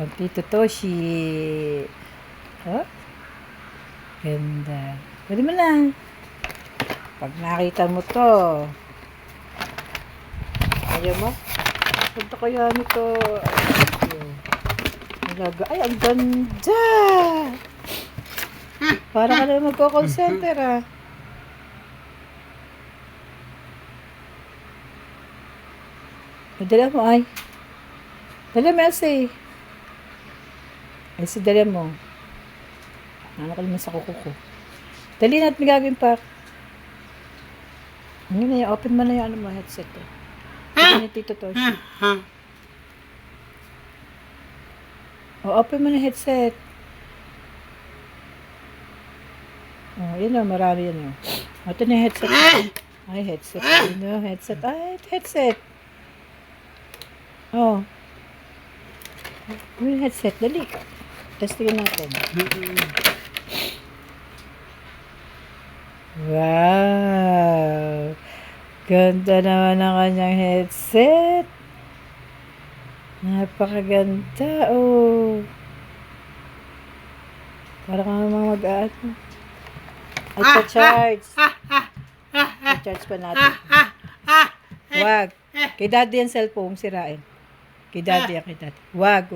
Ang Tito Toshi. Oh, ganda. Pwede mo na. Pag nakita mo to, ayaw mo? Punta kaya nito. Ay, ang ganda! Para ka na magko-call center, ah. Dala mo, ay. Dala mo, Elsie. Elsie, dala mo. Ano ka naman sa kuko ko. Dali natin gagawin pa. Ano na yan? Open mo na yung ano mo, headset, eh. Dali ni Tito Toshi. O, open mo na headset. Oh, yun o, marami yun o. Ito na yung headset. Ay, headset. Yun o, headset. Ay, headset. Oh. Yung headset, dali. Testingin natin. Wow! Ganda naman ang kanyang headset. Napakaganda, oh. Para kang mga mag-aano. At pa-charge. Pa-charge pa natin. Wag. Kay daddy yung cellphone, sirain. Kay daddy yan, kay daddy. Wag.